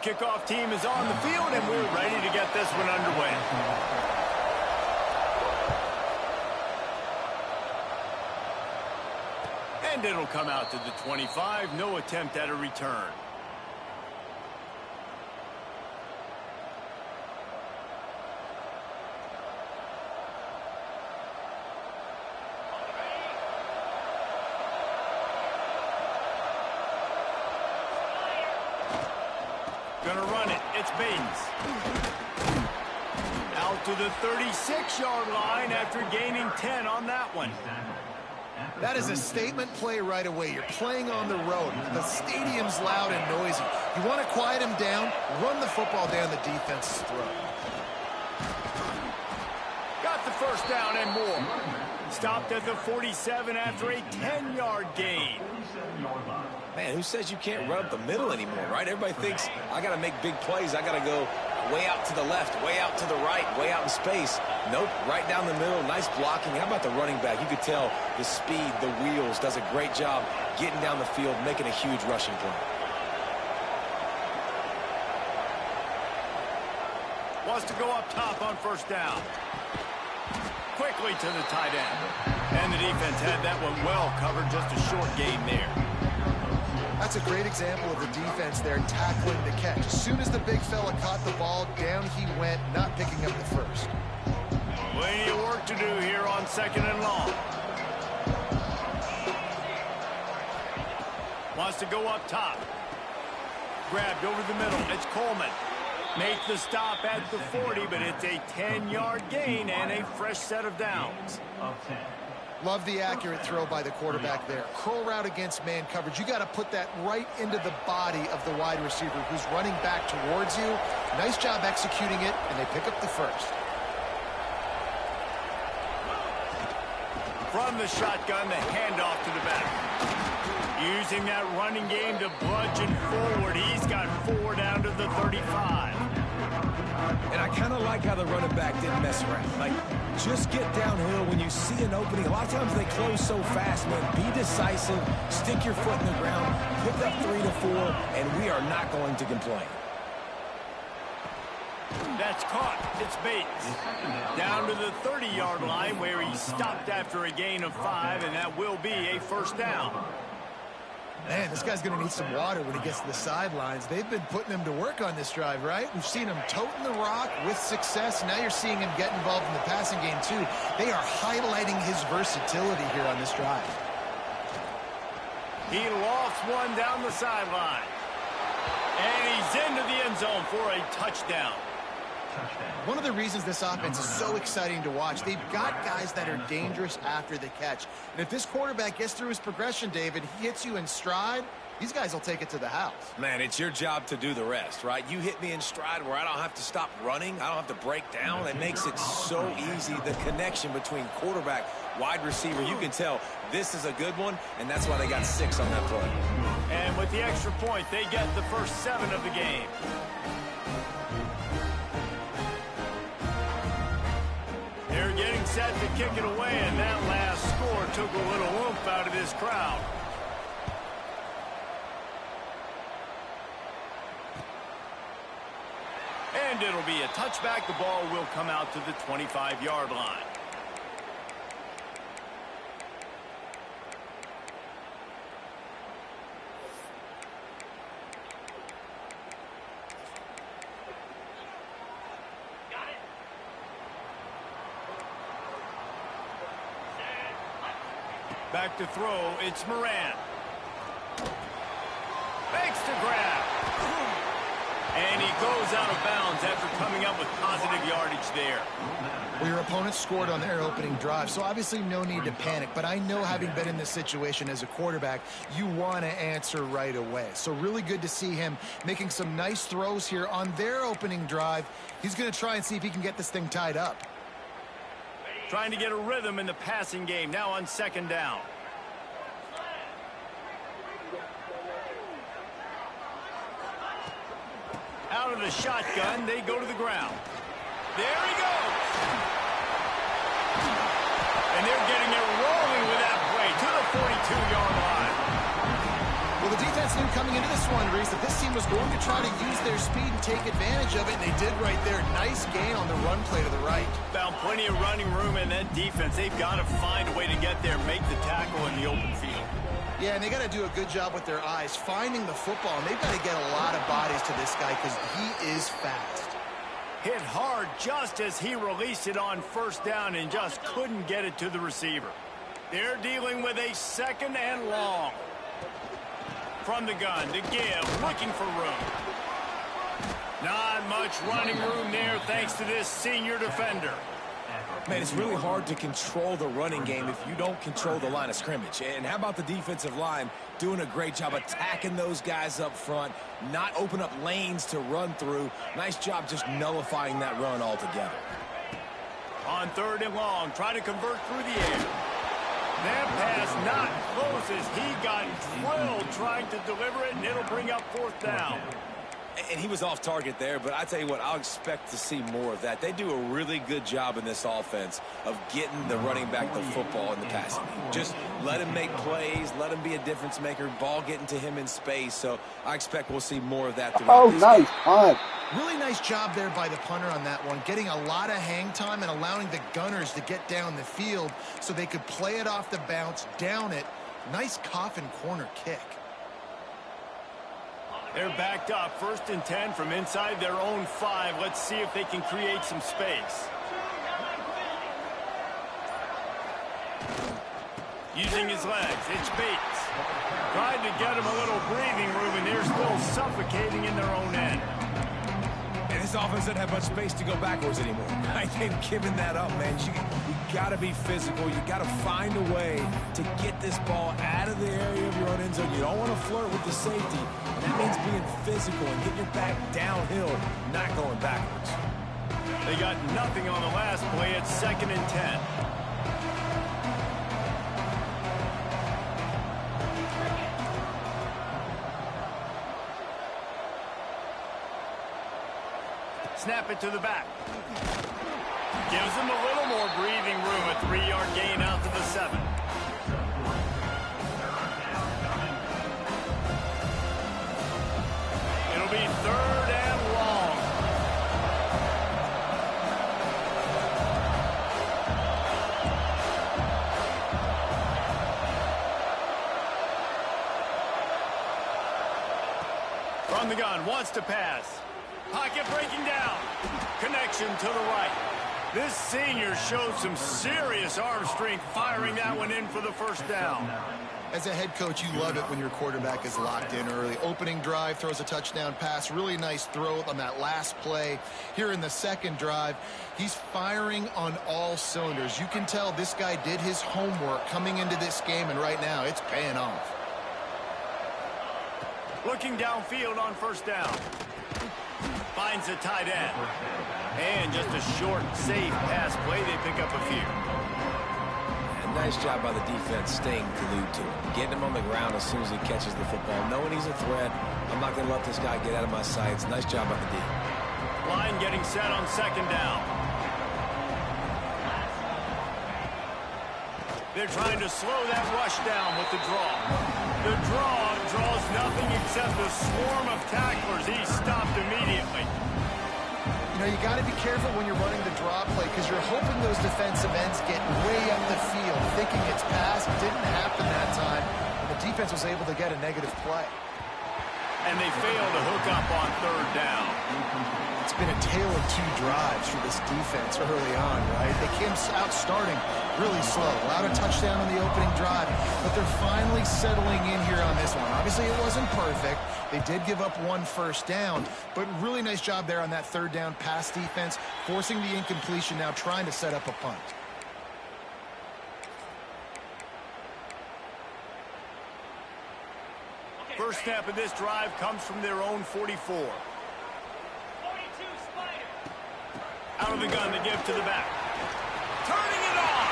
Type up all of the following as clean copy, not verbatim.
kickoff team is on the field, and we're ready to get this one underway. And it'll come out to the 25. No attempt at a return. Gonna run it. It's Bates. Out to the 36-yard line after gaining 10 on that one. That is a statement play right away. You're playing on the road. The stadium's loud and noisy. You want to quiet him down, run the football down the defense's throat. Got the first down and more. Stopped at the 47 after a 10-yard gain. Man, who says you can't run up the middle anymore, right? Everybody thinks, I got to make big plays. I got to go way out to the left, way out to the right, way out in space. Nope, right down the middle, nice blocking. How about the running back? You could tell the speed, the wheels, does a great job getting down the field, making a huge rushing play. Wants to go up top on first down. Quickly to the tight end. And the defense had that one well covered, just a short gain there. That's a great example of the defense there tackling the catch. As soon as the big fella caught the ball, down he went, not picking up the first. Plenty of work to do here on second and long. Wants to go up top. Grabbed over the middle. It's Coleman. Make the stop at the 40, but it's a 10-yard gain and a fresh set of downs. Love the accurate throw by the quarterback there. Curl route against man coverage. You got to put that right into the body of the wide receiver who's running back towards you. Nice job executing it, and they pick up the first. From the shotgun, the handoff to the back. Using that running game to bludgeon forward. He's got 4 down to the 35. And I kind of like how the running back didn't mess around. Like, just get downhill when you see an opening. A lot of times they close so fast, man. Be decisive, stick your foot in the ground, pick up 3 to 4, and we are not going to complain. That's caught. It's Bates. Down to the 30-yard line where he stopped after a gain of 5, and that will be a first down. Man, this guy's going to need some water when he gets to the sidelines. They've been putting him to work on this drive, right? We've seen him toting the rock with success. Now you're seeing him get involved in the passing game, too. They are highlighting his versatility here on this drive. He lofts one down the sideline. And he's into the end zone for a touchdown. One of the reasons this offense is so exciting to watch, they've got guys that are dangerous after the catch. And if this quarterback gets through his progression, David, he hits you in stride, these guys will take it to the house. Man, it's your job to do the rest, right? You hit me in stride where I don't have to stop running. I don't have to break down. It makes it so easy. The connection between quarterback, wide receiver, you can tell this is a good one, and that's why they got 6 on that play. And with the extra point, they get the first 7 of the game. They're getting set to kick it away, and that last score took a little oomph out of this crowd. And it'll be a touchback. The ball will come out to the 25-yard line. Back to throw, it's Moran. Fakes to grab. And he goes out of bounds after coming up with positive yardage there. Well, your opponent scored on their opening drive, so obviously no need to panic. But I know, having been in this situation as a quarterback, you want to answer right away. So really good to see him making some nice throws here on their opening drive. He's going to try and see if he can get this thing tied up. Trying to get a rhythm in the passing game, now on second down. Out of the shotgun, they go to the ground. There he goes. And they're getting it rolling with that play to the 42-yard line. Well, Well, the defense knew coming into this one, Reese, that this team was going to try to use their speed and take advantage of it, and they did right there. Nice gain on the run play to the right. Found plenty of running room in that defense. They've got to find a way to get there, make the tackle in the open field. Yeah, and they got to do a good job with their eyes, finding the football, and they've got to get a lot of bodies to this guy because he is fast. Hit hard just as he released it on first down and just couldn't get it to the receiver. They're dealing with a 2nd and long. From the gun to give, looking for room. Not much running room there thanks to this senior defender. Man, it's really hard to control the running game if you don't control the line of scrimmage. And how about the defensive line doing a great job attacking those guys up front, not open up lanes to run through. Nice job just nullifying that run altogether. On 3rd and long, trying to convert through the air. That pass not close as he got drilled trying to deliver it, and it'll bring up 4th down. And he was off target there, but I tell you what, I'll expect to see more of that. They do a really good job in this offense of getting the running back the football in the passing game. Just let him make plays, let him be a difference maker, ball getting to him in space. So I expect we'll see more of that throughout this nice game. punt. Really nice job there by the punter on that one, getting a lot of hang time and allowing the gunners to get down the field so they could play it off the bounce, down it. Nice coffin corner kick. They're backed up, 1st and 10 from inside their own 5. Let's see if they can create some space. Using his legs, it's Bates. Tried to get him a little breathing room, and they're still suffocating in their own end. And this offense doesn't have much space to go backwards anymore. I ain't giving that up, man. You got to be physical. You got to find a way to get this ball out of the area of your own end zone. You don't want to flirt with the safety. And that means being physical and getting your back downhill, not going backwards. They got nothing on the last play. It's 2nd and 10. Snap it to the back. Gives them a little more breathing room. A 3-yard gain out to the 7. It'll be 3rd and long. From the gun, wants to pass. Pocket breaking down. Connection to the right. This senior showed some serious arm strength firing that one in for the 1st down. As a head coach, you love it when your quarterback is locked in early. Opening drive, throws a touchdown pass. Really nice throw on that last play. Here in the 2nd drive, he's firing on all cylinders. You can tell this guy did his homework coming into this game, and right now it's paying off. Looking downfield on 1st down. Finds a tight end. And just a short, safe pass play. They pick up a few. And nice job by the defense staying glued to him. Getting him on the ground as soon as he catches the football. Knowing he's a threat, I'm not going to let this guy get out of my sights. Nice job by the D. Line getting set on 2nd down. They're trying to slow that rush down with the draw. The draw draws nothing except a swarm of tacklers. He's stopped immediately. You know, you got to be careful when you're running the draw play because you're hoping those defensive ends get way up the field, thinking it's pass. It didn't happen that time. The defense was able to get a negative play. And they fail to hook up on 3rd down. It's been a tale of 2 drives for this defense early on, right? They came out starting really slow. Allowed a touchdown on the opening drive, but they're finally settling in here on this one. Obviously, it wasn't perfect. They did give up 1 1st down, but really nice job there on that 3rd down pass defense, forcing the incompletion, now trying to set up a punt. First snap of this drive comes from their own 44. Out of the gun to give to the back. Turning it on.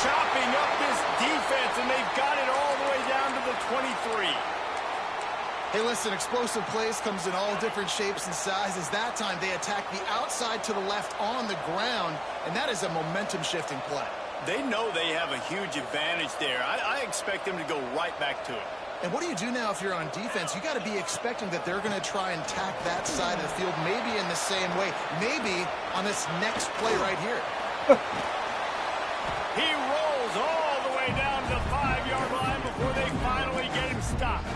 Chopping up this defense, and they've got it all the way down to the 23. Hey, listen, explosive plays comes in all different shapes and sizes. That time, they attack the outside to the left on the ground, and that is a momentum-shifting play. They know they have a huge advantage there. I expect them to go right back to it. And what do you do now if you're on defense? You got to be expecting that they're going to try and tack that side of the field, maybe in the same way, maybe on this next play right here. He rolls all the way down to the 5-yard line before they finally get him stopped.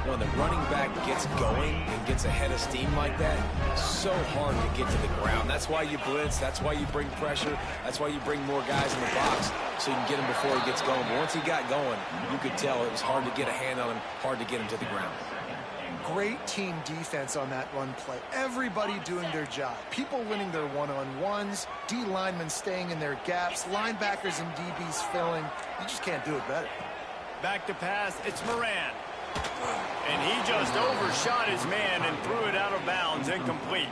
When the running back gets going and gets ahead of steam like that, it's so hard to get to the ground. That's why you blitz. That's why you bring pressure. That's why you bring more guys in the box so you can get him before he gets going. But once he got going, you could tell it was hard to get a hand on him, hard to get him to the ground. Great team defense on that run play. Everybody doing their job. People winning their one-on-ones, D linemen staying in their gaps, linebackers and DBs filling. You just can't do it better. Back to pass, it's Moran. And he just overshot his man and threw it out of bounds, incomplete.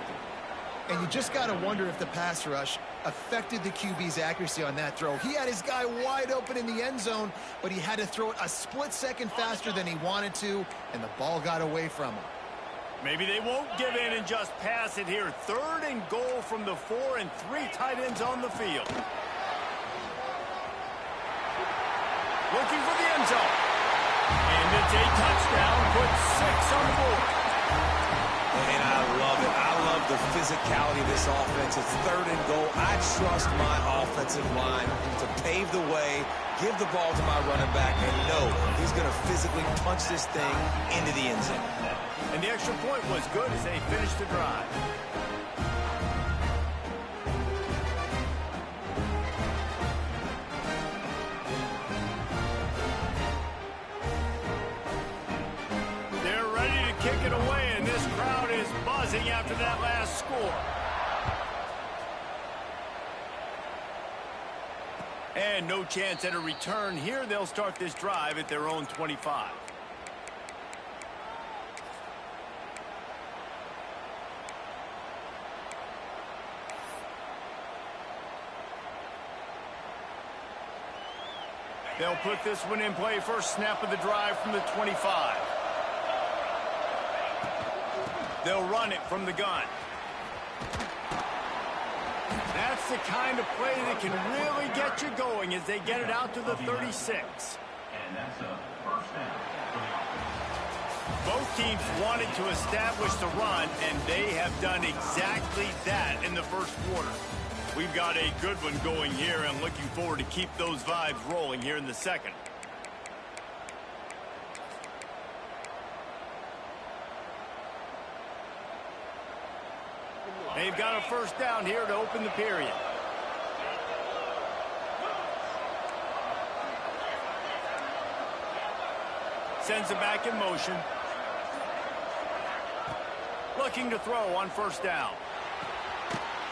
And you just got to wonder if the pass rush affected the QB's accuracy on that throw. He had his guy wide open in the end zone, but he had to throw it a split second faster than he wanted to, and the ball got away from him. Maybe they won't give in and just pass it here. 3rd and goal from the 4 and 3 tight ends on the field. Looking for the end zone. And it's a touchdown, put 6 on the board. And I love it. I love the physicality of this offense. It's 3rd and goal. I trust my offensive line to pave the way, give the ball to my running back, and know he's going to physically punch this thing into the end zone. And the extra point was good as they finished the drive. Kick it away, and this crowd is buzzing after that last score. And no chance at a return here. They'll start this drive at their own 25. They'll put this one in play. First snap of the drive from the 25. They'll run it from the gun. That's the kind of play that can really get you going as they get it out to the 36. Both teams wanted to establish the run, and they have done exactly that in the first quarter. We've got a good one going here, and looking forward to keep those vibes rolling here in the second. They've got a first down here to open the period. Sends it back in motion. Looking to throw on first down.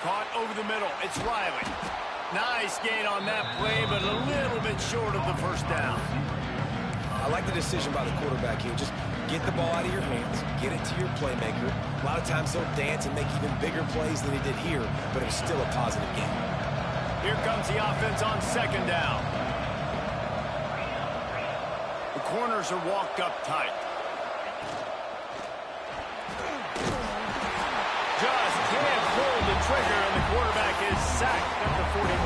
Caught over the middle. It's Riley. Nice gain on that play, but a little bit short of the first down. I like the decision by the quarterback here. Just get the ball out of your hands, get it to your playmaker. A lot of times they'll dance and make even bigger plays than he did here, but it was still a positive game. Here comes the offense on second down. The corners are walked up tight. Just can't pull the trigger, and the quarterback is sacked at the 41.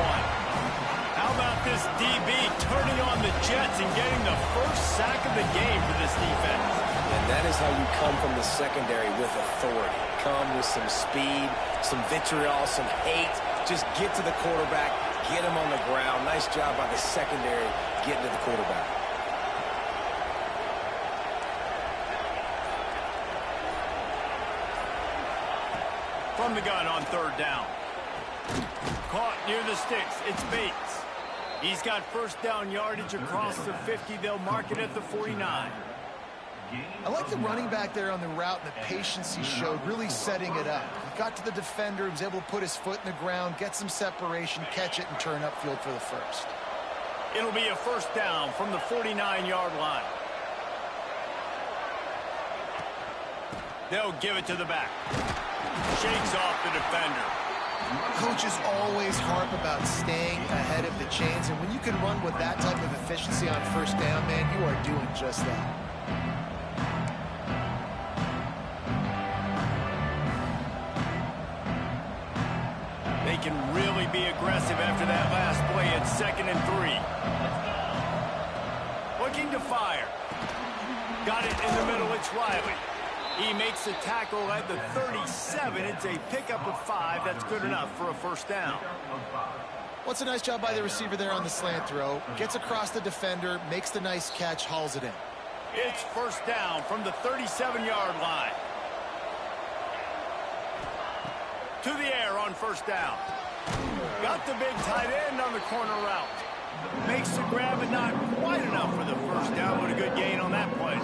How about this DB turning on the Jets and getting the first sack of the game for this defense? And that is how you come from the secondary with authority. Come with some speed, some vitriol, some hate. Just get to the quarterback, get him on the ground. Nice job by the secondary getting to the quarterback. From the gun on third down. Caught near the sticks. It's Bates. He's got first down yardage across the 50. They'll mark it at the 49. I like the running back there on the route and the patience he showed, really setting it up. He got to the defender, was able to put his foot in the ground, get some separation, catch it, and turn upfield for the first. It'll be a first down from the 49-yard line. They'll give it to the back. Shakes off the defender. Coaches always harp about staying ahead of the chains, and when you can run with that type of efficiency on first down, man, you are doing just that. They can really be aggressive after that last play at 2nd and 3. Looking to fire. Got it in the middle. It's Riley. He makes the tackle at the 37. It's a pickup of 5. That's good enough for a first down. What's a nice job by the receiver there on the slant throw. Gets across the defender, makes the nice catch, hauls it in. It's first down from the 37-yard line. To the air on first down. Got the big tight end on the corner route. Makes the grab, but not quite enough for the first down, but a good gain on that play.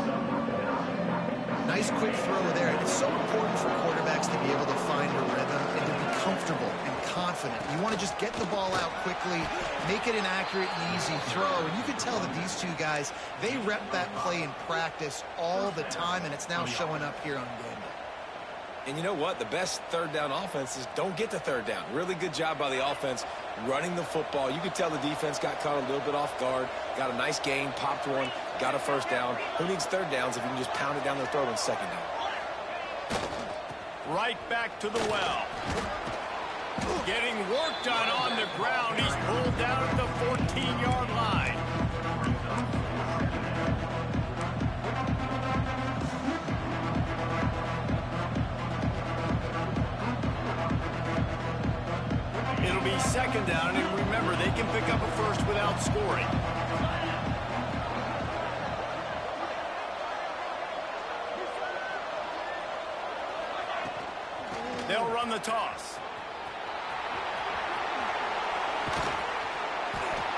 Nice quick throw there. It's so important for quarterbacks to be able to find a rhythm and to be comfortable and confident. You want to just get the ball out quickly, make it an accurate and easy throw. And you can tell that these two guys, they rep that play in practice all the time, and it's now showing up here on game day. And you know what? The best third down offenses don't get to third down. Really good job by the offense running the football. You could tell the defense got caught a little bit off guard, got a nice gain, popped one, got a first down. Who needs third downs if you can just pound it down their throat on second down? Right back to the well. Getting work done on the ground. He's pulled down at the 14-yard line. It'll be second down, and remember, they can pick up a first without scoring. They'll run the toss.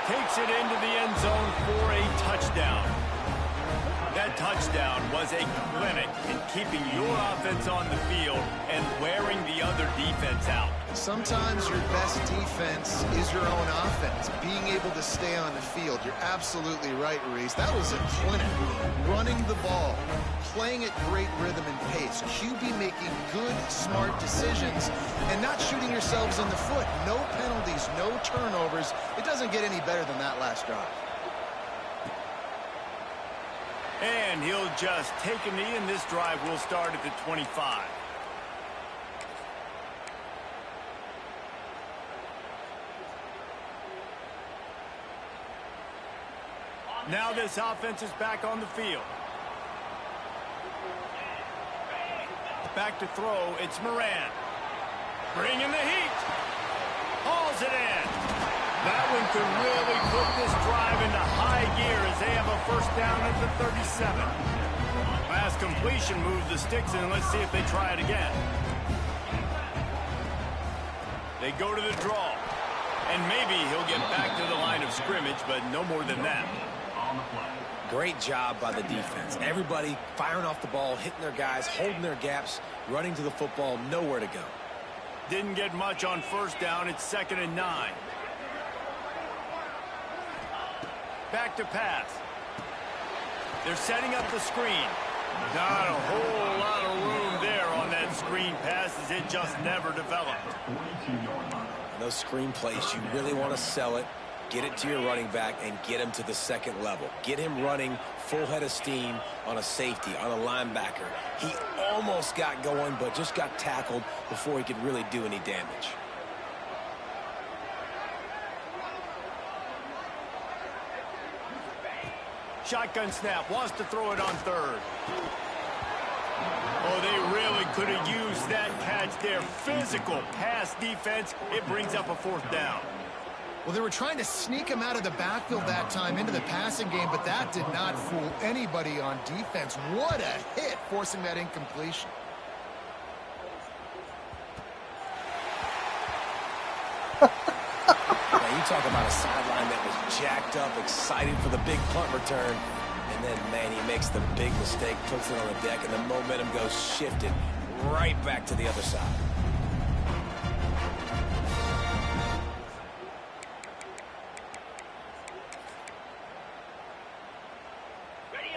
Takes it into the end zone for a touchdown. That touchdown was a clinic in keeping your offense on the field and wearing the other defense out. Sometimes your best defense is your own offense, being able to stay on the field. You're absolutely right, Reese. That was a clinic. Running the ball, playing at great rhythm and pace. QB making good, smart decisions and not shooting yourselves in the foot. No penalties, no turnovers. It doesn't get any better than that last drive. And he'll just take a knee, and this drive will start at the 25. Now this offense is back on the field. Back to throw, it's Moran. Bringing the heat. Hauls it in. That one could really put this drive into high gear as they have a first down at the 37. Last completion moves the sticks in. Let's see if they try it again. They go to the draw. And maybe he'll get back to the line of scrimmage, but no more than that. Great job by the defense. Everybody firing off the ball, hitting their guys, holding their gaps, running to the football, nowhere to go. Didn't get much on first down. It's 2nd and 9. Back to pass. They're setting up the screen. Not a whole lot of room there on that screen pass as it just never developed. Those screen plays, you really want to sell it, get it to your running back, and get him to the second level. Get him running full head of steam on a safety, on a linebacker. He almost got going, but just got tackled before he could really do any damage. Shotgun snap, wants to throw it on third. Oh, they really could have used that catch there. Physical pass defense. It brings up a fourth down. Well, they were trying to sneak him out of the backfield that time into the passing game, but that did not fool anybody on defense. What a hit, forcing that incompletion. You talk about a sideline that was jacked up, excited for the big punt return. And then, man, he makes the big mistake, puts it on the deck, and the momentum goes shifted right back to the other side.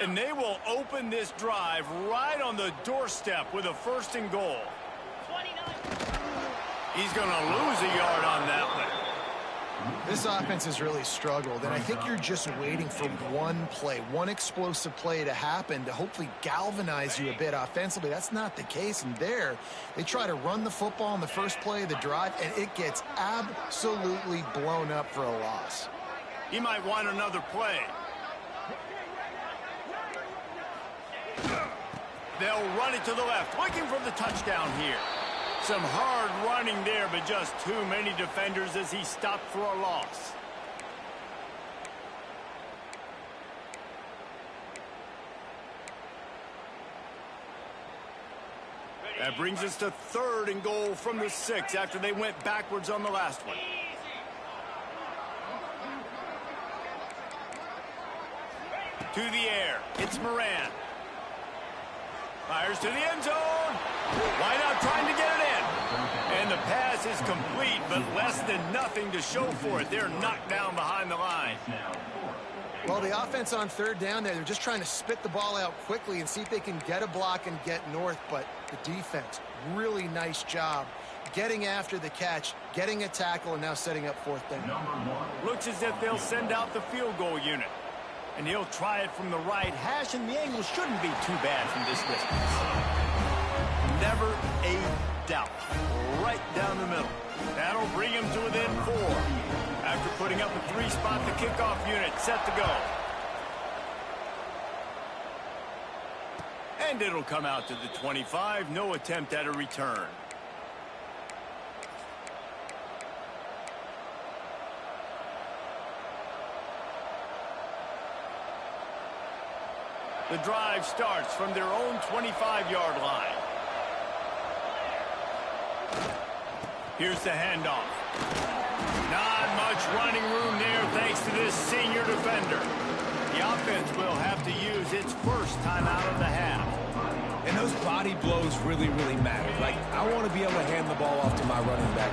And they will open this drive right on the doorstep with a 1st and goal. He's going to lose a yard on that one. This offense has really struggled, and I think you're just waiting for one play, one explosive play to happen to hopefully galvanize you a bit offensively. That's not the case, and there, they try to run the football in the first play of the drive, and it gets absolutely blown up for a loss. He might want another play. They'll run it to the left, looking for the touchdown here. Some hard running there, but just too many defenders as he stopped for a loss. That brings us to 3rd and goal from the 6 after they went backwards on the last one. To the air, it's Moran. Fires to the end zone. Why not trying to get it in? And the pass is complete, but less than nothing to show for it. They're knocked down behind the line. Well, the offense on 3rd down there, they're just trying to spit the ball out quickly and see if they can get a block and get north. But the defense, really nice job getting after the catch, getting a tackle, and now setting up 4th down. Looks as if they'll send out the field goal unit. And he'll try it from the right hash, and the angle shouldn't be too bad from this distance. Never a doubt. Right down the middle. That'll bring him to within 4. After putting up a 3-spot, the kickoff unit set to go. And it'll come out to the 25. No attempt at a return. The drive starts from their own 25-yard line. Here's the handoff. Not much running room there thanks to this senior defender. The offense will have to use its first timeout of the half. And those body blows really, really matter. Like, I want to be able to hand the ball off to my running back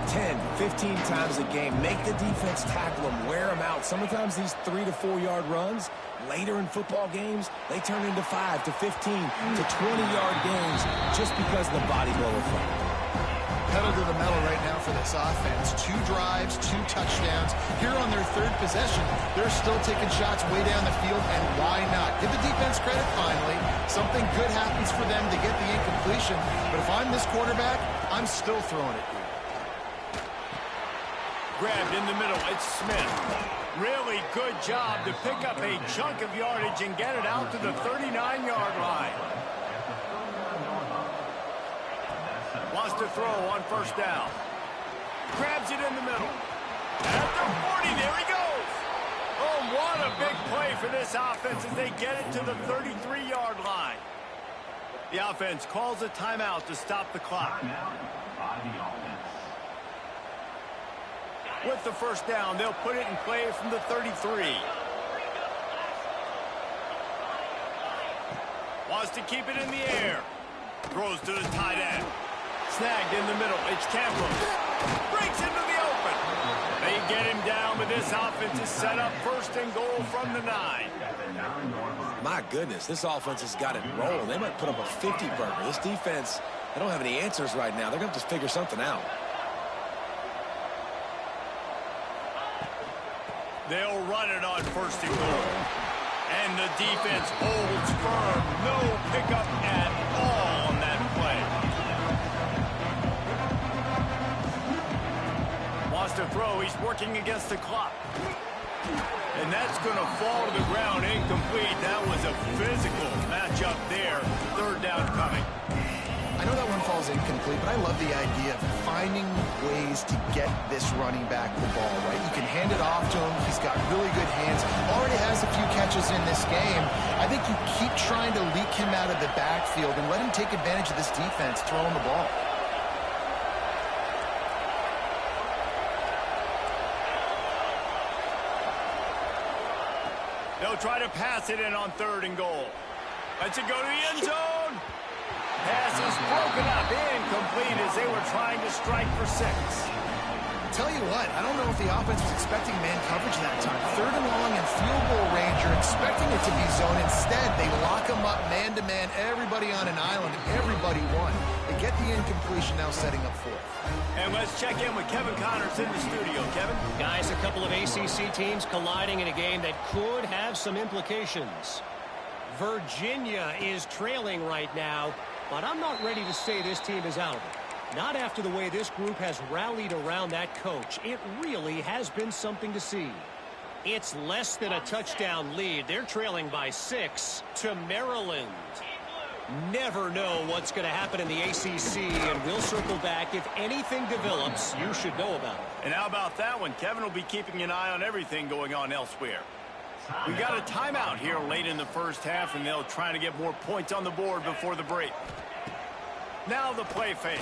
10, 15 times a game. Make the defense tackle them, wear them out. Sometimes these 3 to 4 yard runs, later in football games, they turn into 5 to 15 to 20-yard games just because of the body blow effect. Pedal to the metal right now for this offense. 2 drives, 2 touchdowns. Here on their 3rd possession, they're still taking shots way down the field, and why not? Give the defense credit finally. Something good happens for them to get the incompletion, but if I'm this quarterback, I'm still throwing it here. Grabbed in the middle, it's Smith. Really good job to pick up a chunk of yardage and get it out to the 39-yard line. Wants to throw on 1st down. Grabs it in the middle. At the 40, there he goes. Oh, what a big play for this offense as they get it to the 33-yard line. The offense calls a timeout to stop the clock. With the 1st down, they'll put it in play from the 33. Wants to keep it in the air. Throws to the tight end. Snagged in the middle. It's Campbell. Breaks into the open. They get him down, but this offense is set up 1st and goal from the 9. My goodness, this offense has got it rolling. They might put up a 50-burger. This defense, they don't have any answers right now. They're going to have to figure something out. They'll run it on 1st and goal. And the defense holds firm. No pickup at all on that play. Wants to throw. He's working against the clock. And that's going to fall to the ground incomplete. That was a physical matchup there. 3rd down coming. I know that one falls incomplete, but I love the idea of finding ways to get this running back the ball, right? You can hand it off to him. He's got really good hands. Already has a few catches in this game. I think you keep trying to leak him out of the backfield and let him take advantage of this defense throwing the ball. They'll try to pass it in on 3rd and goal. Lets it go to the end zone. Pass is broken up, incomplete as they were trying to strike for 6. Tell you what, I don't know if the offense was expecting man coverage that time. 3rd and long and field goal range. You're expecting it to be zone. Instead, they lock them up man-to-man, everybody on an island, and everybody won. They get the incompletion, now setting up 4th. And let's check in with Kevin Connors in the studio. Kevin? Guys, a couple of ACC teams colliding in a game that could have some implications. Virginia is trailing right now, but I'm not ready to say this team is out of it. Not after the way this group has rallied around that coach. It really has been something to see. It's less than a touchdown lead. They're trailing by 6 to Maryland. Never know what's going to happen in the ACC, and we'll circle back. If anything develops, you should know about it. And how about that one? Kevin will be keeping an eye on everything going on elsewhere. We got a timeout here late in the first half, and they'll try to get more points on the board before the break. Now the play fake.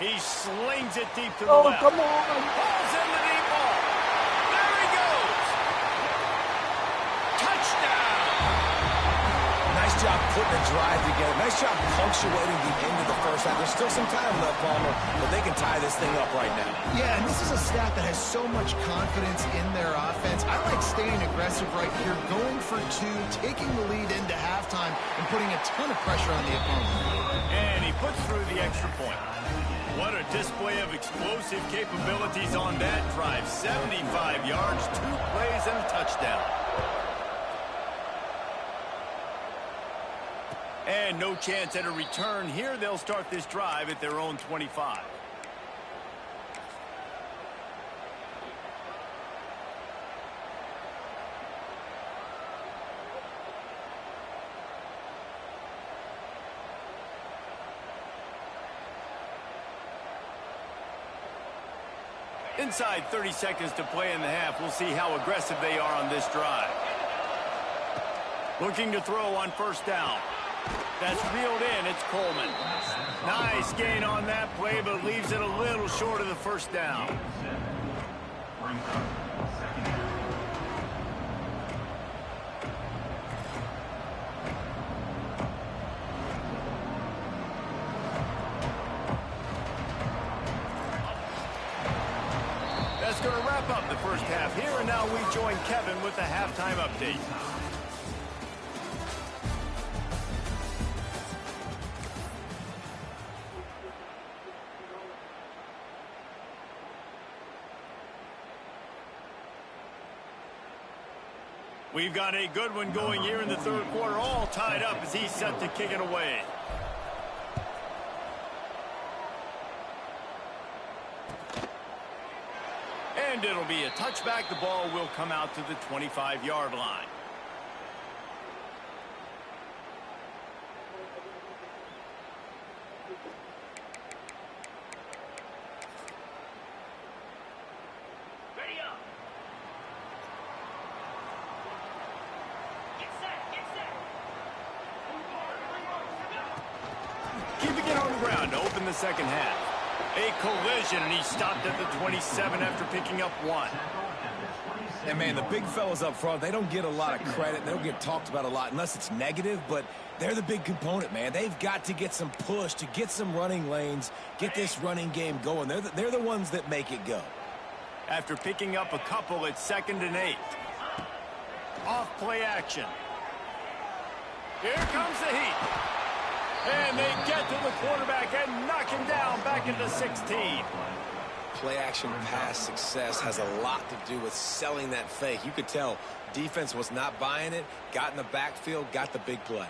He slings it deep to the left. Come on. Balls in the deep ball. There he goes. Touchdown. Nice job putting a drive together. Nice job punctuating the end of the first half. There's still some time left, Palmer, but they can tie this thing up right now. Yeah, and this is a staff that has so much confidence in their offense. I like staying aggressive right here, going for 2, taking the lead into halftime, and putting a ton of pressure on the opponent. And he puts through the extra point. What a display of explosive capabilities on that drive. 75 yards, 2 plays, and a touchdown. And no chance at a return here. They'll start this drive at their own 25. Inside 30 seconds to play in the half. We'll see how aggressive they are on this drive. Looking to throw on first down. That's reeled in. It's Coleman. Nice gain on that play, but leaves it a little short of the first down. That's going to wrap up the first half here, and now we join Kevin with the halftime update. We've got a good one going here in the third quarter, all tied up as he's set to kick it away. And it'll be a touchback. The ball will come out to the 25-yard line. Keeping it on the ground to open the second half. A collision, and he stopped at the 27 after picking up 1. And, man, the big fellas up front, they don't get a lot of credit. They don't get talked about a lot unless it's negative, but they're the big component, man. They've got to get some push, to get some running lanes, get this running game going. They're the ones that make it go. After picking up a couple, it's 2nd and 8. Off play action. Here comes the heat. And they get to the quarterback and knock him down back into 16. Play action pass success has a lot to do with selling that fake. You could tell defense was not buying it, got in the backfield, got the big play.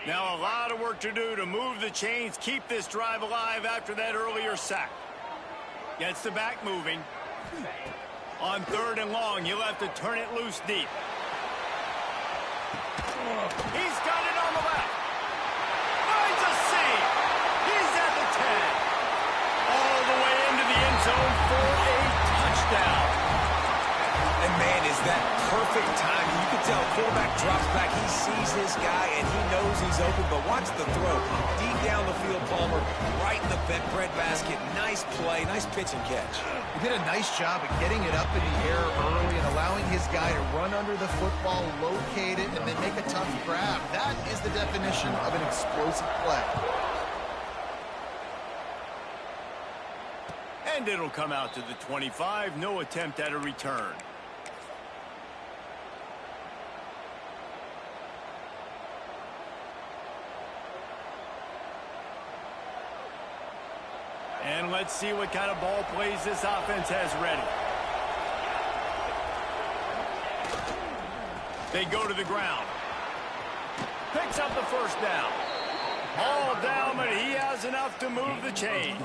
Now a lot of work to do to move the chains, keep this drive alive after that earlier sack. Gets the back moving. On 3rd and long, he'll have to turn it loose deep. He's got it on the left. Finds a seam. He's at the 10. All the way into the end zone for a touchdown. And, man, is that perfect timing. You can tell quarterback drops back. He sees his guy, and he knows he's open. But watch the throw. Deep down the field, Palmer, right in the bread basket. Nice play, nice pitch and catch. He did a nice job of getting it up in the air early and allowing his guy to run under the football, locate it, and then make a tough grab. That is the definition of an explosive play. And it'll come out to the 25. No attempt at a return. And let's see what kind of ball plays this offense has ready. They go to the ground. Picks up the first down. All down, but he has enough to move the chains.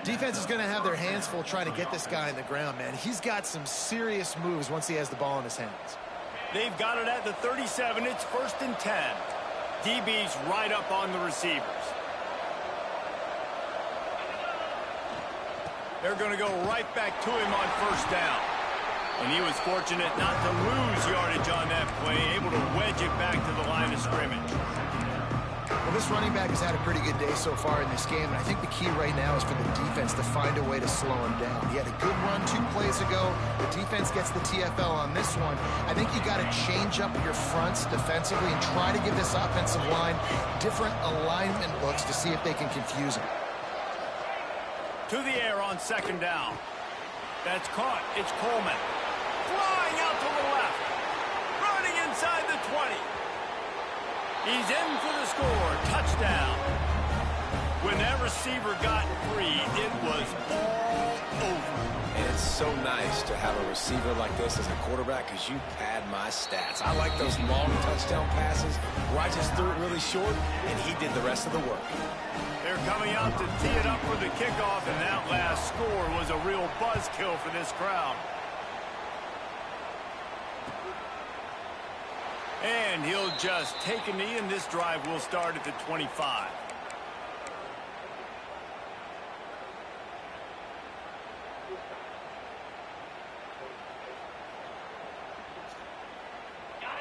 Defense is going to have their hands full trying to get this guy in the ground, man. He's got some serious moves once he has the ball in his hands. They've got it at the 37. It's 1st and 10. DB's right up on the receivers. They're going to go right back to him on 1st down. And he was fortunate not to lose yardage on that play, able to wedge it back to the line of scrimmage. Well, this running back has had a pretty good day so far in this game, and I think the key right now is for the defense to find a way to slow him down. He had a good run 2 plays ago. The defense gets the TFL on this one. I think you got to change up your fronts defensively and try to give this offensive line different alignment looks to see if they can confuse him. To the air on 2nd down. That's caught. It's Coleman. Flying out to the left. Running inside the 20. He's in for the score. Touchdown. When that receiver got free, it was all over. And it's so nice to have a receiver like this as a quarterback because you pad my stats. I like those long touchdown passes where I just threw it really short, and he did the rest of the work. They're coming out to tee it up for the kickoff, and that last score was a real buzzkill for this crowd. And he'll just take a knee, and this drive will start at the 25.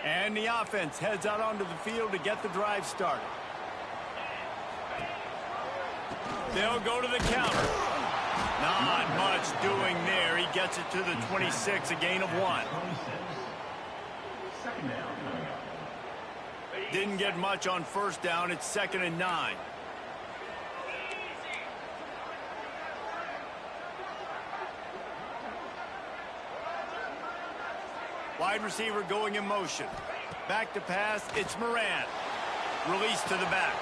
And the offense heads out onto the field to get the drive started. They'll go to the counter. Not much doing there. He gets it to the 26, a gain of 1. Didn't get much on 1st down. It's 2nd and 9. Wide receiver going in motion. Back to pass. It's Moran. Release to the back.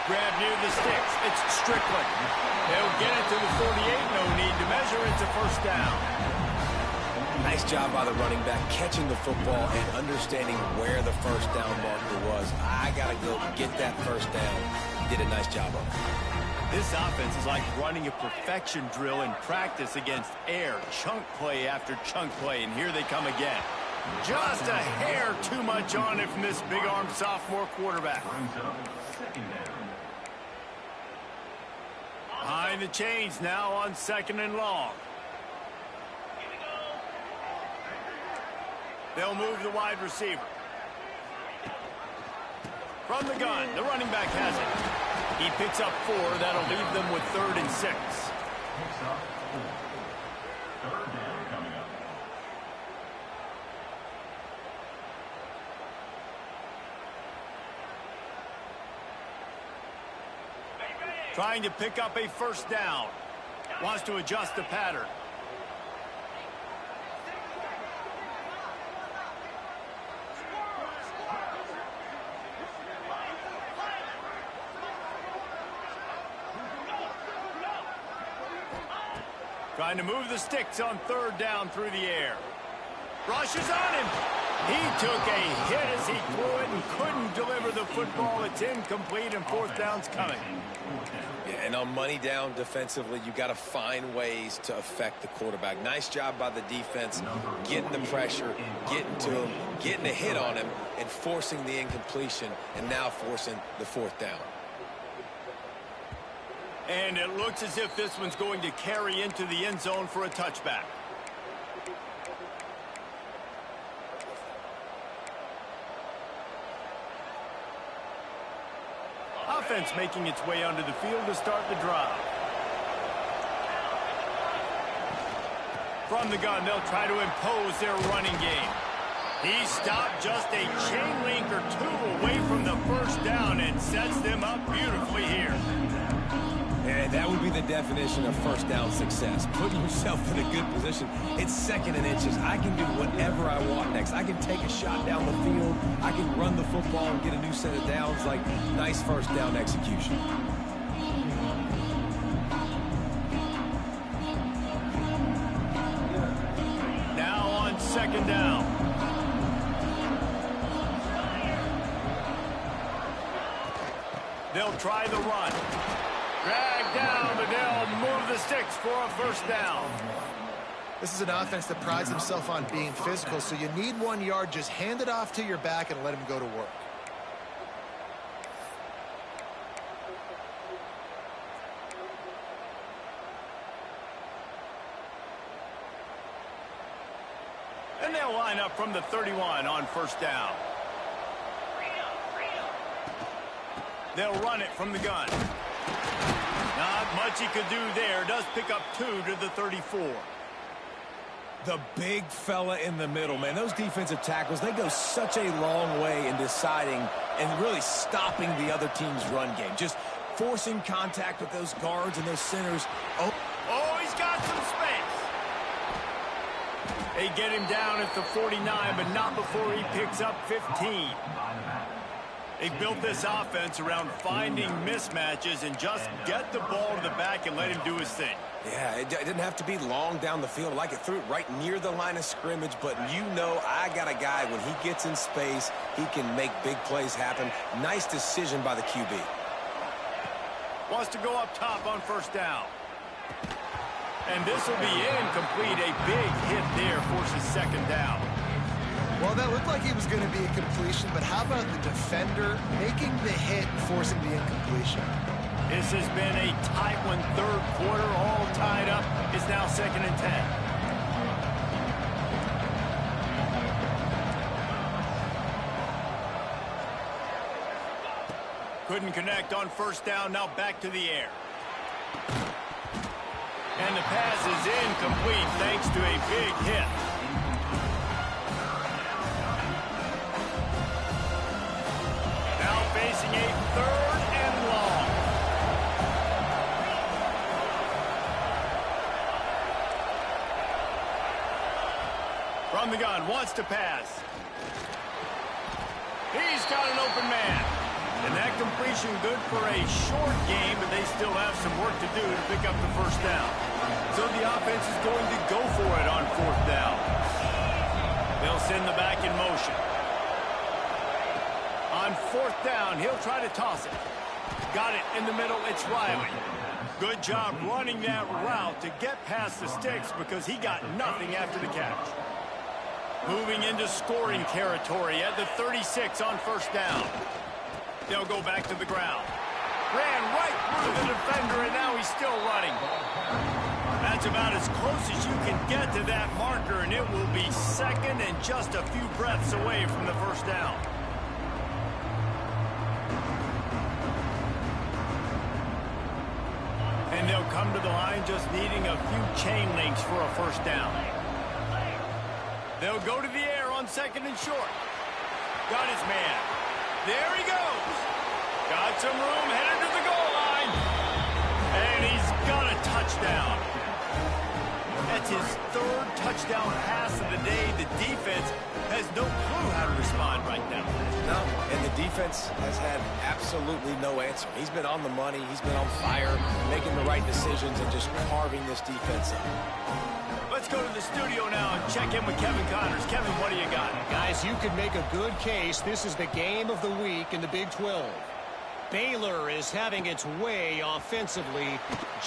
Grab near the sticks. It's Strickland. They'll get it to the 48. No need to measure. It's a 1st down. Nice job by the running back catching the football and understanding where the 1st down marker was. I got to go get that 1st down. He did a nice job of it. This offense is like running a perfection drill in practice against air. Chunk play after chunk play, and here they come again. Just a hair too much on it from this big-armed sophomore quarterback. Behind the chains now on 2nd and long. They'll move the wide receiver. From the gun, the running back has it. He picks up 4. That'll leave them with 3rd and 6. Trying to pick up a 1st down. Wants to adjust the pattern. Trying to move the sticks on 3rd down through the air. Rushes on him. He took a hit as he threw it and couldn't deliver the football. It's incomplete, and 4th down's coming. Yeah, and on money down defensively, you got to find ways to affect the quarterback. Nice job by the defense, getting the pressure, getting to him, getting a hit on him, and forcing the incompletion, and now forcing the 4th down. And it looks as if this one's going to carry into the end zone for a touchback. Offense making its way onto the field to start the drive. From the gun, they'll try to impose their running game. He stopped just a chain link or 2 away from the 1st down and sets them up beautifully here. And that would be the definition of first down success. Putting yourself in a good position. It's 2nd and inches. I can do whatever I want next. I can take a shot down the field. I can run the football and get a new set of downs. Like, nice first down execution. Now on 2nd down. They'll try the run. Drag down, but they'll move the sticks for a first down. This is an offense that prides himself on being physical, so you need 1 yard. Just hand it off to your back and let him go to work. And they'll line up from the 31 on first down. They'll run it from the gun. Not much he could do there. Does pick up 2 to the 34. The big fella in the middle, man. Those defensive tackles, they go such a long way in deciding and really stopping the other team's run game. Just forcing contact with those guards and those centers. Oh, he's got some space. They get him down at the 49, but not before he picks up 15. They built this offense around finding mismatches and just get the ball to the back and let him do his thing. Yeah, it didn't have to be long down the field. Like it threw it right near the line of scrimmage, but you know I got a guy, when he gets in space, he can make big plays happen. Nice decision by the QB. Wants to go up top on first down. And this will be incomplete. A big hit there forces 2nd down. Well, that looked like he was going to be a completion, but how about the defender making the hit, forcing the incompletion? This has been a tight one. 3rd quarter, all tied up. It's now 2nd and 10. Couldn't connect on first down. Now back to the air. And the pass is incomplete thanks to a big hit. Now facing a 3rd and long. From the gun, wants to pass. He's got an open man. And that completion good for a short game, but they still have some work to do to pick up the first down. So the offense is going to go for it on 4th down. They'll send the back in motion. On 4th down, he'll try to toss it. Got it in the middle, it's Riley. Good job running that route to get past the sticks because he got nothing after the catch. Moving into scoring territory at the 36 on first down. They'll go back to the ground. Ran right through the defender, and now he's still running. That's about as close as you can get to that marker, and it will be 2nd and just a few breaths away from the first down. And they'll come to the line just needing a few chain links for a first down. They'll go to the air on 2nd and short. Got his man. There he goes. Got some room, headed to the goal line. And he's got a touchdown. That's his 3rd touchdown pass of the day. The defense has no clue how to respond right now. No, and the defense has had absolutely no answer. He's been on the money. He's been on fire, making the right decisions and just carving this defense up. Let's go to the studio now and check in with Kevin Connors. Kevin, what do you got? Guys, you could make a good case. This is the game of the week in the Big 12. Baylor is having its way offensively,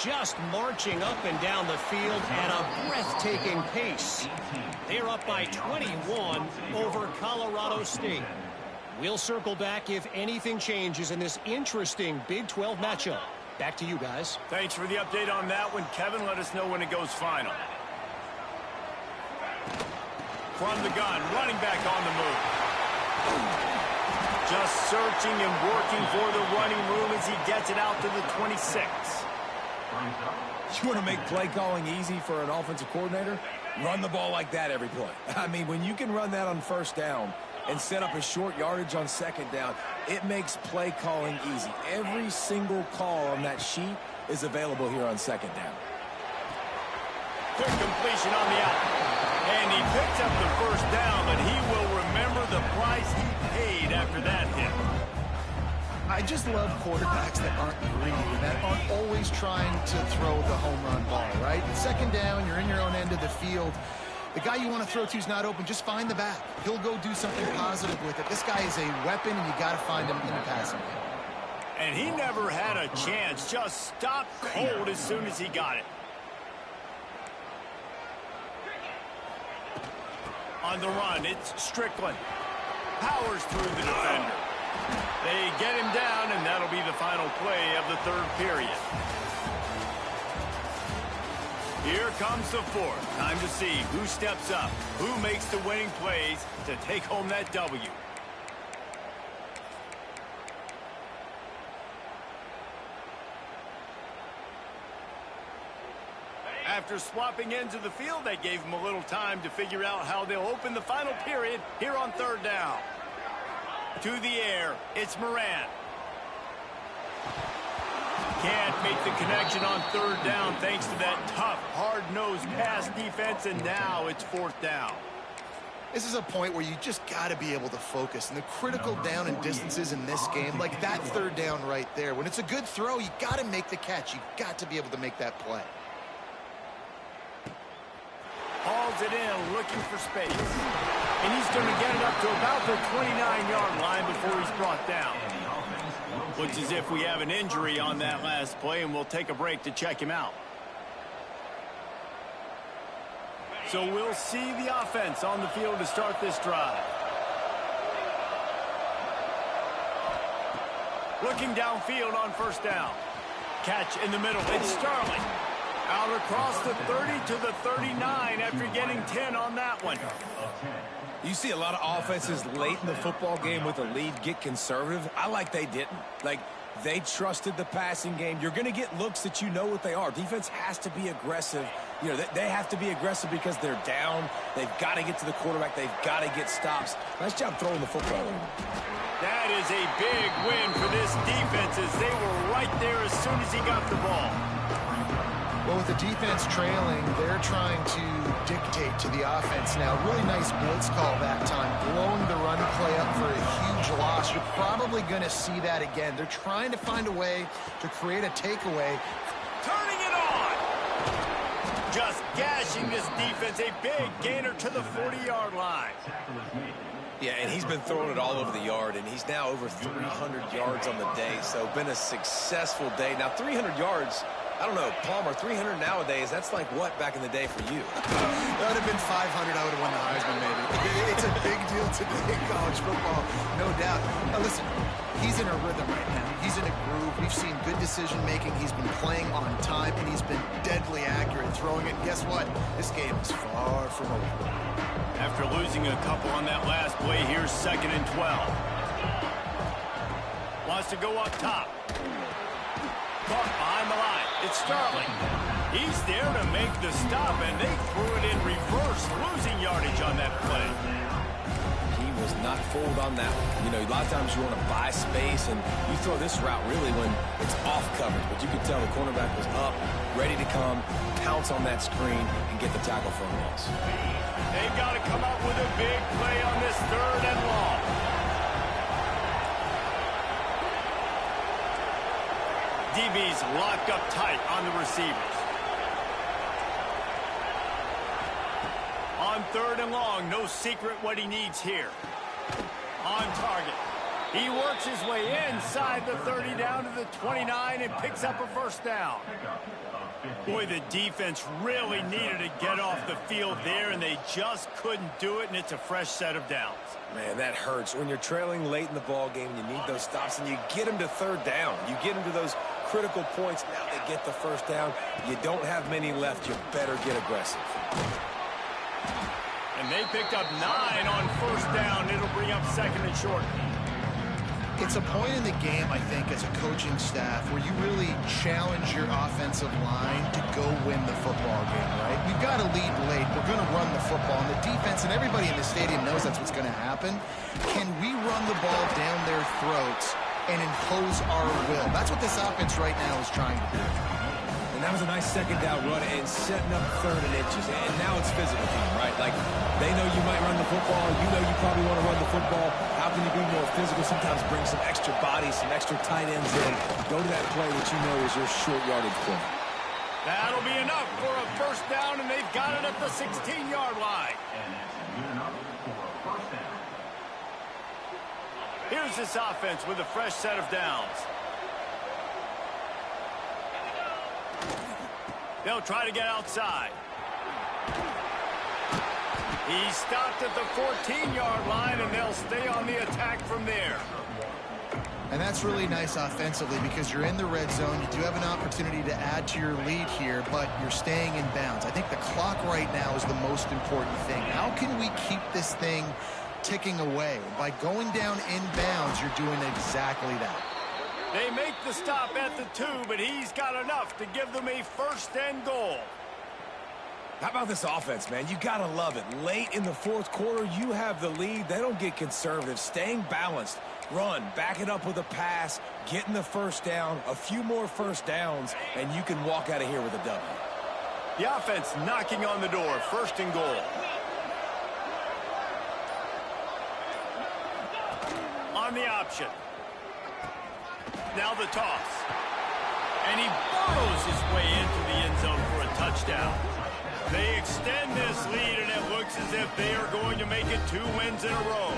just marching up and down the field at a breathtaking pace. They're up by 21 over Colorado State. We'll circle back if anything changes in this interesting Big 12 matchup. Back to you guys. Thanks for the update on that one, Kevin. Let us know when it goes final. From the gun, running back on the move. Just searching and working for the running room as he gets it out to the 26. You want to make play calling easy for an offensive coordinator? Run the ball like that every play. I mean, when you can run that on first down and set up a short yardage on 2nd down, it makes play calling easy. Every single call on that sheet is available here on second down. Quick completion on the out. And he picks up the first down, but he will remember the price he paid after that hit. I just love quarterbacks that aren't greedy, that aren't always trying to throw the home run ball, right? Second down, you're in your own end of the field. The guy you want to throw to is not open. Just find the back. He'll go do something positive with it. This guy is a weapon, and you got to find him in the passing game. And he never had a chance. Just stopped cold as soon as he got it. On the run, it's Strickland. Powers through the defender. They get him down, and that'll be the final play of the third period. Here comes the fourth. Time to see who steps up, who makes the winning plays to take home that W. After swapping ends of the field, they gave him a little time to figure out how they'll open the final period here on third down. To the air, it's Moran. Can't make the connection on third down thanks to that tough, hard-nosed pass defense, and now it's fourth down. This is a point where you just got to be able to focus. And the critical down and distances in this game, like that third down right there, when it's a good throw, you got to make the catch. You got to be able to make that play. Hauls it in, looking for space. And he's going to get it up to about the 29-yard line before he's brought down. Looks as if we have an injury on that last play, and we'll take a break to check him out. So we'll see the offense on the field to start this drive. Looking downfield on first down. Catch in the middle. It's Starling. Out across the 30 to the 39 after getting 10 on that one. You see a lot of offenses late in the football game with a lead get conservative. I like they didn't. Like, they trusted the passing game. You're going to get looks that you know what they are. Defense has to be aggressive. You know, they have to be aggressive because they're down. They've got to get to the quarterback. They've got to get stops. Nice job throwing the football. That is a big win for this defense as they were right there as soon as he got the ball. Well, with the defense trailing, they're trying to dictate to the offense now. Really nice blitz call that time, blowing the run play up for a huge loss. You're probably going to see that again. They're trying to find a way to create a takeaway. Turning it on! Just gashing this defense. A big gainer to the 40-yard line. Yeah, and he's been throwing it all over the yard, and he's now over 300 yards on the day. So been a successful day. Now, 300 yards... I don't know, Palmer, 300 nowadays, that's like what back in the day for you? That would have been 500, I would have won the Heisman, maybe. It's a big deal today in college football, no doubt. Now, listen, he's in a rhythm right now. He's in a groove. We've seen good decision-making. He's been playing on time, and he's been deadly accurate throwing it. And guess what? This game is far from over. After losing a couple on that last play, here's 2nd and 12. Wants to go up top. Caught behind the line. It's Starling. He's there to make the stop, and they threw it in reverse, losing yardage on that play. He was not fooled on that one. You know, a lot of times you want to buy space, and you throw this route really when it's off coverage. But you could tell the cornerback was up, ready to come, pounce on that screen, and get the tackle for a loss. They've got to come up with a big play on this 3rd and long. DB's locked up tight on the receivers. On 3rd and long, no secret what he needs here. On target. He works his way inside the 30 down to the 29 and picks up a first down. Boy, the defense really needed to get off the field there, and they just couldn't do it, and it's a fresh set of downs. Man, that hurts. When you're trailing late in the ball game, you need those stops, and you get them to 3rd down. You get them to those critical points. Now they get the first down. You don't have many left. You better get aggressive. And they picked up 9 on first down. It'll bring up 2nd and short. It's a point in the game, I think, as a coaching staff where you really challenge your offensive line to go win the football game, right? We've got to lead late. We're going to run the football. And the defense and everybody in the stadium knows that's what's going to happen. Can we run the ball down their throats and impose our will? That's what this offense right now is trying to do. And that was a nice second down run and setting up third and inches. And now it's physical time, right? Like, they know you might run the football. You know you probably want to run the football. How can you be more physical? Sometimes bring some extra bodies, some extra tight ends in. Go to that play that you know is your short yardage play. That'll be enough for a first down, and they've got it at the 16-yard line. Here's this offense with a fresh set of downs. They'll try to get outside. He stopped at the 14-yard line, and they'll stay on the attack from there. And that's really nice offensively because you're in the red zone. You do have an opportunity to add to your lead here, but you're staying in bounds. I think the clock right now is the most important thing. How can we keep this thing ticking away? By going down in bounds, you're doing exactly that. They make the stop at the 2, but he's got enough to give them a first and goal. How about this offense, man? You got to love it. Late in the fourth quarter, you have the lead. They don't get conservative. Staying balanced. Run, back it up with a pass, getting the first down, a few more first downs, and you can walk out of here with a W. The offense knocking on the door, first and goal. On the option. Now the toss. And he burrows his way into the end zone for a touchdown. They extend this lead, and it looks as if they are going to make it 2 wins in a row.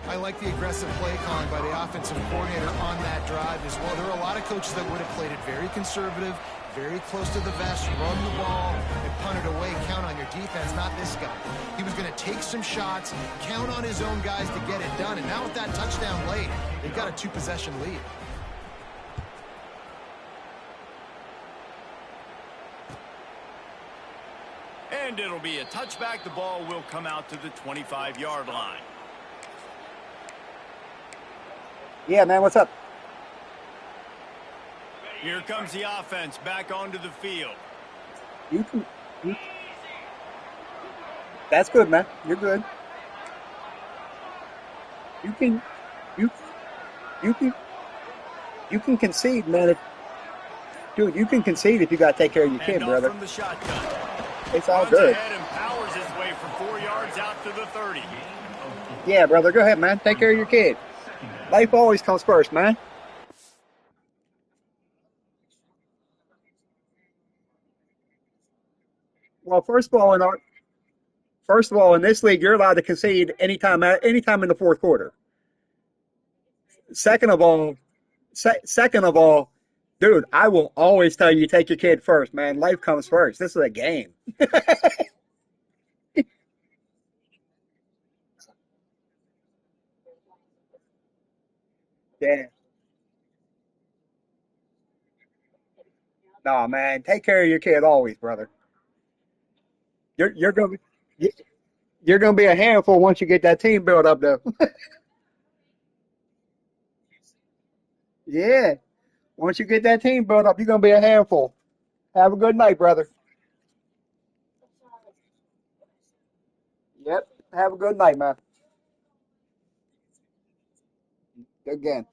I like the aggressive play calling by the offensive coordinator on that drive as well. There are a lot of coaches that would have played it very conservative, very close to the vest, run the ball, and punt it away, count on your defense. Not this guy. He was going to take some shots, count on his own guys to get it done. And now with that touchdown late, they've got a 2-possession lead. And it'll be a touchback. The ball will come out to the 25-yard line. Yeah, man, what's up? Here comes the offense back onto the field. That's good, man. You're good. You can concede, man. Dude, you can concede if you got to take care of your kid, brother. From the shotgun. It's all Runs good. ahead and powers his way for 4 yards out to the 30. Yeah, brother, go ahead, man. Take care of your kid. Life always comes first, man. Well, first of all, in this league, you're allowed to concede anytime in the fourth quarter. Second of all, dude, I will always tell you take your kid first, man. Life comes first. This is a game. Yeah. Nah, man. Take care of your kid always, brother. You're gonna be you're gonna be a handful once you get that team built up, though. Yeah. Once you get that team built up, you're gonna be a handful. Have a good night, brother. Yep. Have a good night, man. Again.